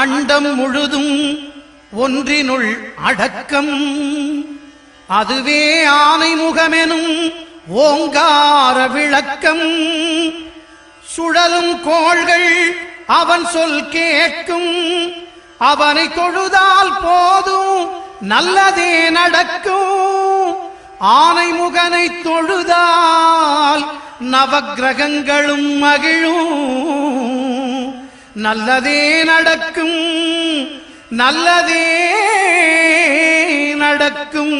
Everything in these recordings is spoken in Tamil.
அண்டம் முழுதும் ஒன்றினுள் அடக்கம். அதுவே ஆனைமுகமெனும் ஓங்கார விளக்கம். சுழலும் கோள்கள் அவன் சொல் கேட்கும். அவனை தொழுதால் போதும் நல்லதே நடக்கும். ஆனைமுகனை தொழுதால் நவக்கிரகங்களும் மகிழும். நல்லதே நடக்கும், நல்லதே நடக்கும்.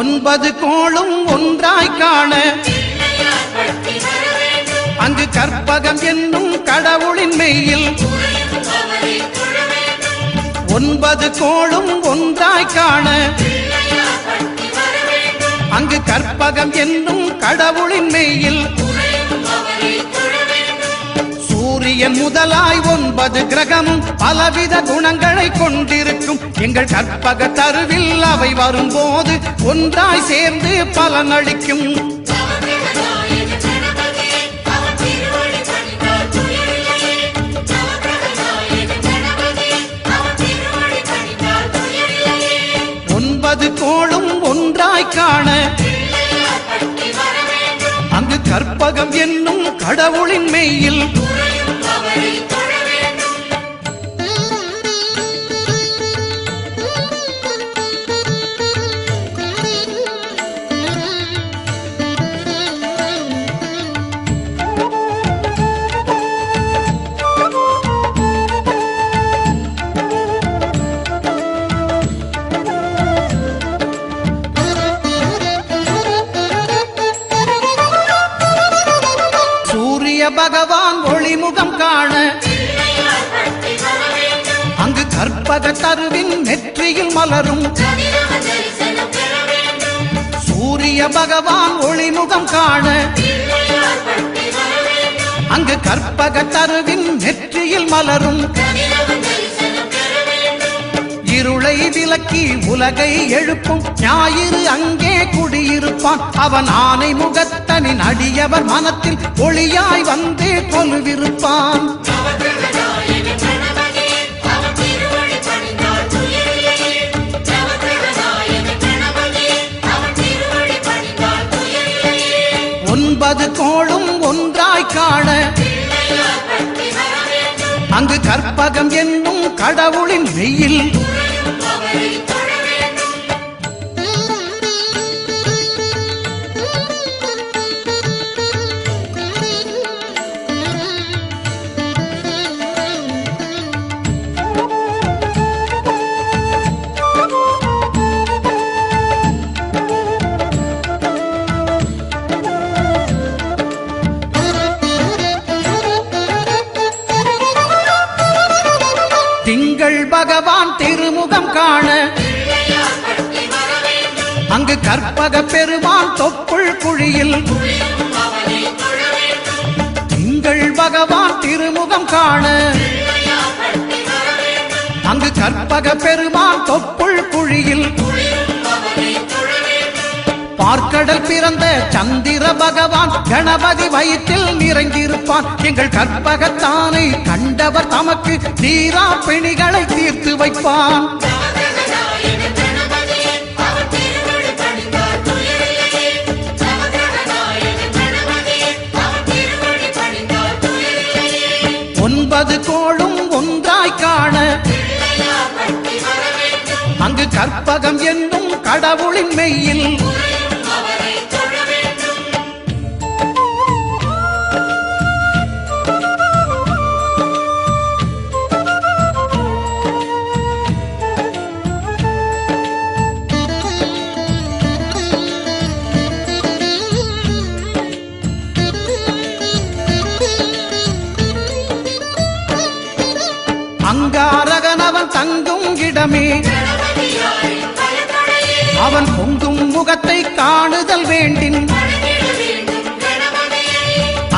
ஒன்பது கோளும் ஒன்றாய் காண அங்கு கற்பகம் என்னும் கடவுளின் மெய்யில். ஒன்பது கோளும் ஒன்றாய் காண அங்கு கற்பகம் என்னும் கடவுளின் மெய்யில். சூரியன் முதலாய் 9 கிரகமும் பலவித குணங்களை கொண்டிருக்கும். எங்கள் கற்பக தருவில் அவை வரும்போது ஒன்றாய் சேர்ந்து பலனளிக்கும். ஒன்பது கோளும் ஒன்றாய் காண அங்கு கற்பகம் என்னும் கடவுளின் மெய்யில். பகவான் ஒளிமுகம் காண அங்கு கற்பக தருவின் நெற்றியில் மலரும். சூரிய பகவான் ஒளிமுகம் காண அங்கு கற்பக தருவின் நெற்றியில் மலரும். இருளை விலக்கி உலகை எழுப்பும் ஞாயிறு அங்கே குடியிருப்பான். அவன் ஆனை முகத்தனின் அடியவர் மனத்தில் ஒளியாய் வந்து கொலுவிருப்பான். ஒன்பது கோளும் ஒன்றாய் காண அங்கு கற்பகம் என்னும் கடவுளின் மெய்யில். திங்கள் பகவான் திருமுகம் காண அங்கு கற்பக பெருமான் தொப்புள் குழியில். திங்கள் பகவான் திருமுகம் காண அங்கு கற்பக பெருமான் தொப்புள் குழியில். பார்க்கடல் பிறந்த சந்திர பகவான் கணபதி வயிற்றில் நிறைந்திருப்பான். எங்கள் கற்பகத்தானை கண்டவர் தமக்கு தீரா பிணிகளை தீர்த்து வைப்பான். ஒன்பது கோளும் ஒன்றாய் காண அங்கு கற்பகம் என்னும் கடவுளின் மெய்யில். அங்காரகன் அவன் தங்கும் இடமே அவன் பொங்கும் முகத்தை காணுதல் வேண்டின்.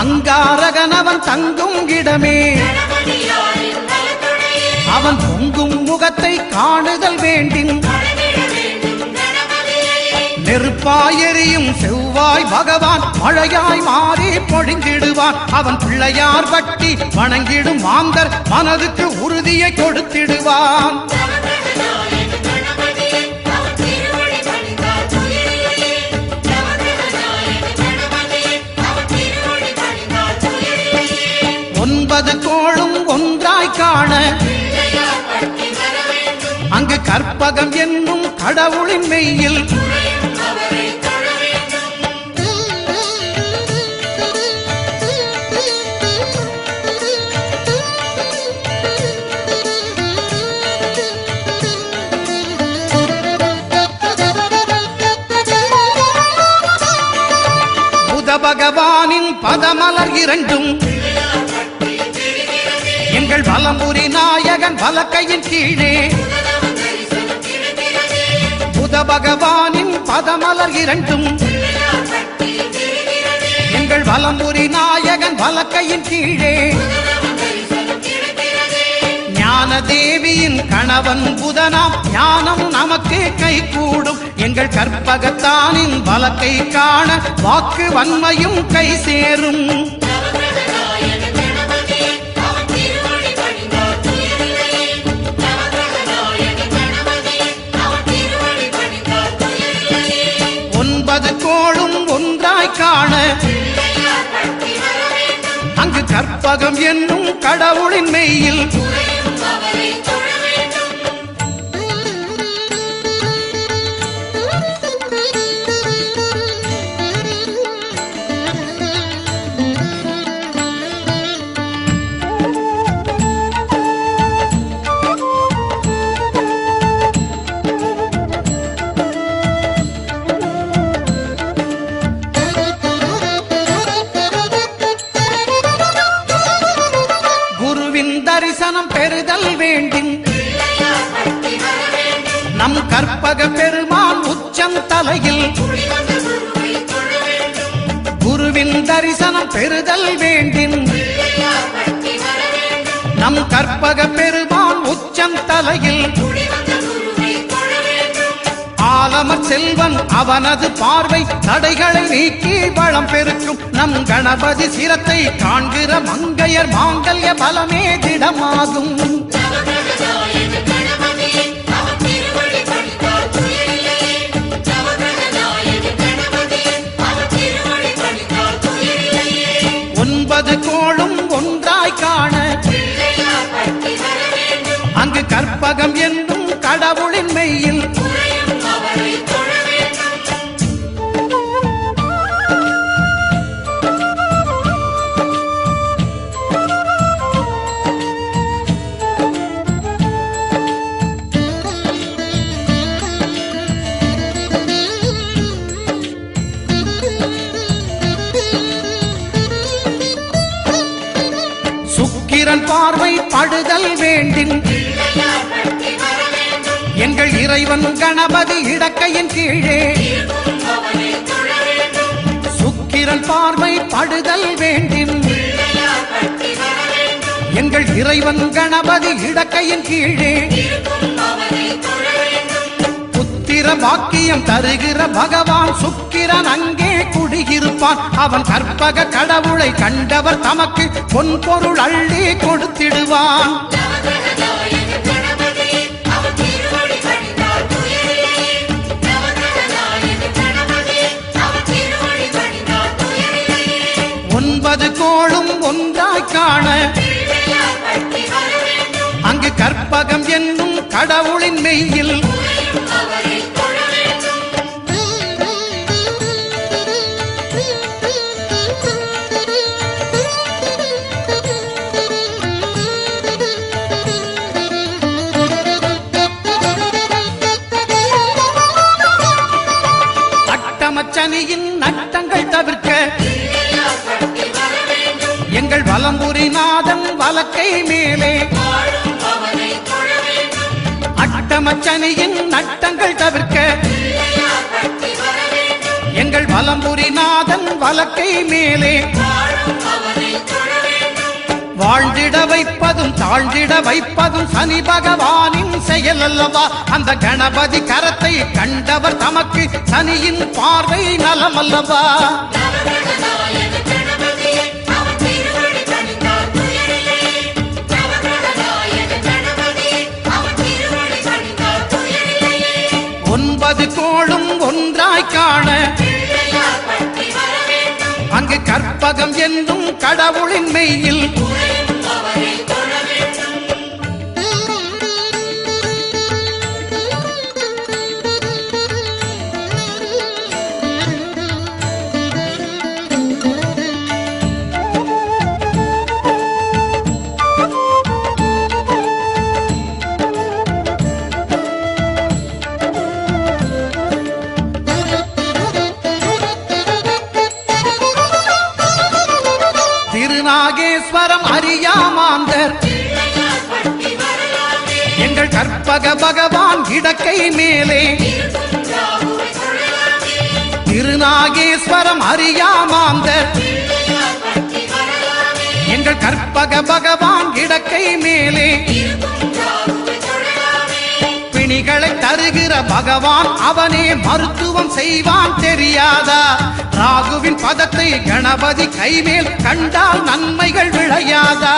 அங்காரகன் அவன் தங்கும் இடமே அவன் பொங்கும் முகத்தை காணுதல் வேண்டின். நெருப்பாயெறியும் செவ்வாய் பகவான் மழையாய் மாறி பொழிந்திடுவான். அவன் பிள்ளையார் பட்டி வணங்கிடும் மாந்தர் மனதுக்கு உறுதியை கொடுத்திடுவான். ஒன்பது கோளும் ஒன்றாய் காண அங்கு கற்பகம் என்னும் கடவுளின் மெய்யில் புத பகவானின் பதமலர் இரண்டும் எங்கள் வலம்புரி நாயகன் வலக்கையின் கீழே புத பகவானின் பதமலர் இரண்டும் எங்கள் வலம்புரி நாயகன் வலக்கையின் கீழே ஞான தேவியின் கணவன் புதனாம் ஞானம் நமக்கு கை கூடும். எங்கள் கற்பகத்தானின் வலக்கை காண வாக்கு வன்மையும் கை சேரும். ஒன்பது கோளும் ஒன்றாய் காண அங்கு கற்பகம் என்னும் கடவுளின் மெய்யில் தரிசனம் பெறுதல் வேண்டின் நம் கற்பக பெருமான் உச்சம் தலையில் குருவின் தரிசனம் பெறுதல் வேண்டின் நம் கற்பக பெருமான் உச்சம் தலையில் ஆலமர் செல்வன் அவனது பார்வை தடைகளை நீக்கி வளம் பெருக்கும். நம் கணபதி சிரத்தை காண்கிற மங்கையர் மாங்கல்ய பலமே திடமாகும். ஒன்பது கோளும் ஒன்றாய் காண அங்கு கற்பகம் என்னும் கடவுளின் மெய்யில் சுக்கிரன் பார்வை படுதல் வேண்டின் எங்கள் இறைவன் கணபதி இடக்கையின் கீழே சுக்கிரன் பார்வை படுதல் வேண்டின் எங்கள் இறைவன் கணபதி இடக்கையின் கீழே புத்திர பாக்கியம் தருகிற பகவான் சுக்கிரன் அங்கே குடியிருப்பான். அவன் கற்பக கடவுளை கண்டவர் தமக்கு பொன் பொருள் அள்ளி கொடுத்திடுவான். ஒன்பது கோளும் ஒன்றாய் காண அங்கு கற்பகம் என்னும் கடவுளின் மெய்யில் அட்டமச்சனியின் நட்டங்கள் தவிர்க்க எங்கள் வலம்புரி நாதன் வலக்கை மேலே அட்டமச்சனியின் நட்டங்கள் தவிர்க்க எங்கள் வலம்புரி நாதன் வலக்கை மேலே வாழ்ந்திட வைப்பதும் தாழ்ந்திட வைப்பதும் சனி பகவானின் செயல் அல்லவா? அந்த கணபதி கரத்தை கண்டவர் தமக்கு சனியின் பார்வை நலம் அல்லவா? ஒன்பது கோளும் ஒன்றாய் காண அங்கு கற்பகம் என்னும் கடவுளின் மெய்யில் திருநாகேஸ்வரம் அறியாமாந்தர் எங்கள் கற்பக பகவான் இடக்கை மேலே திருநாகேஸ்வரம் அறியாமாந்தர் எங்கள் கற்பக பகவான் இடக்கை மேலே பிணிகளை தருகிற பகவான் அவனே மருத்துவம் செய்வான் தெரியாதா? ராகுவின் பதத்தை கணபதி கைமேல் கண்டால் நன்மைகள் விளையாதா?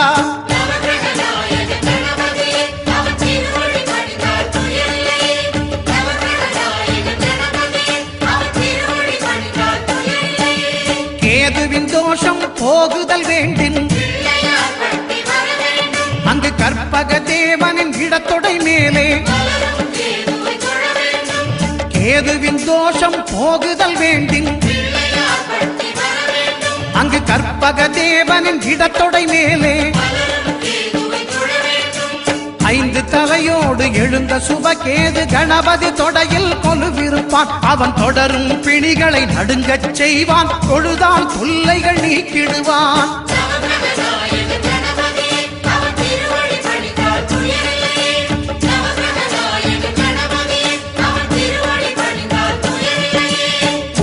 கேதுவின் தோஷம் போகுதல் வேண்டின் அங்கு கற்பக தேவனின் இடத்தொடை மேலே கேதுவின் தோஷம் போகுதல் வேண்டின் அங்கு கற்பக தேவனின் இடத்தொடை மேலே ஐந்து தலையோடு எழுந்த சுபகேது கணபதி தொடையில் கொலுவிருப்பான். அவன் தொடரும் பிணிகளை நடுங்கச் செய்வான். தொழுதால் தொல்லைகள் நீக்கிடுவான்.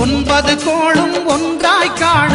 ஒன்பது கோளும் ஒன்றாய் காண